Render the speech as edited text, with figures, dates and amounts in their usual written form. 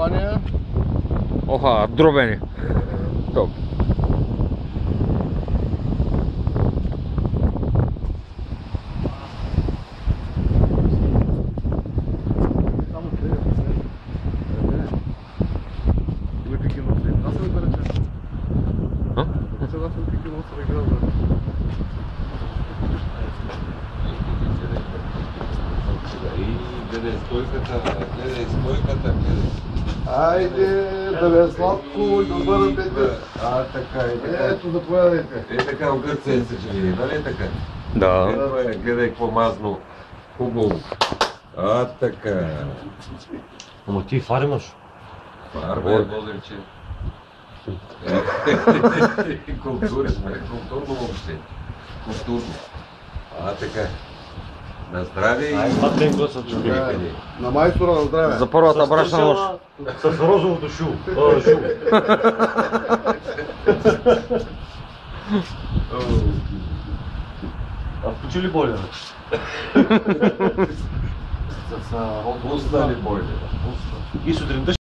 Ваня. Оха, дробени. Топ. Гледай стойката, гледай. Айде, да бе сладко и да бъдат пете. Така и така. Ето, заповядайте. Така в Гърция се живее, нали така? Да. Гледай какво мазно, хубаво. Така. Ама ти фар имаш? Фар, бе, Бодриче. Културно въобще. Културно. Така. На здраве и... Патенко са чули. На майстора на здраве. За първата брашна нощ. С розовото шу. А включи ли бойлера? Пусна ли бойлера? И сутринта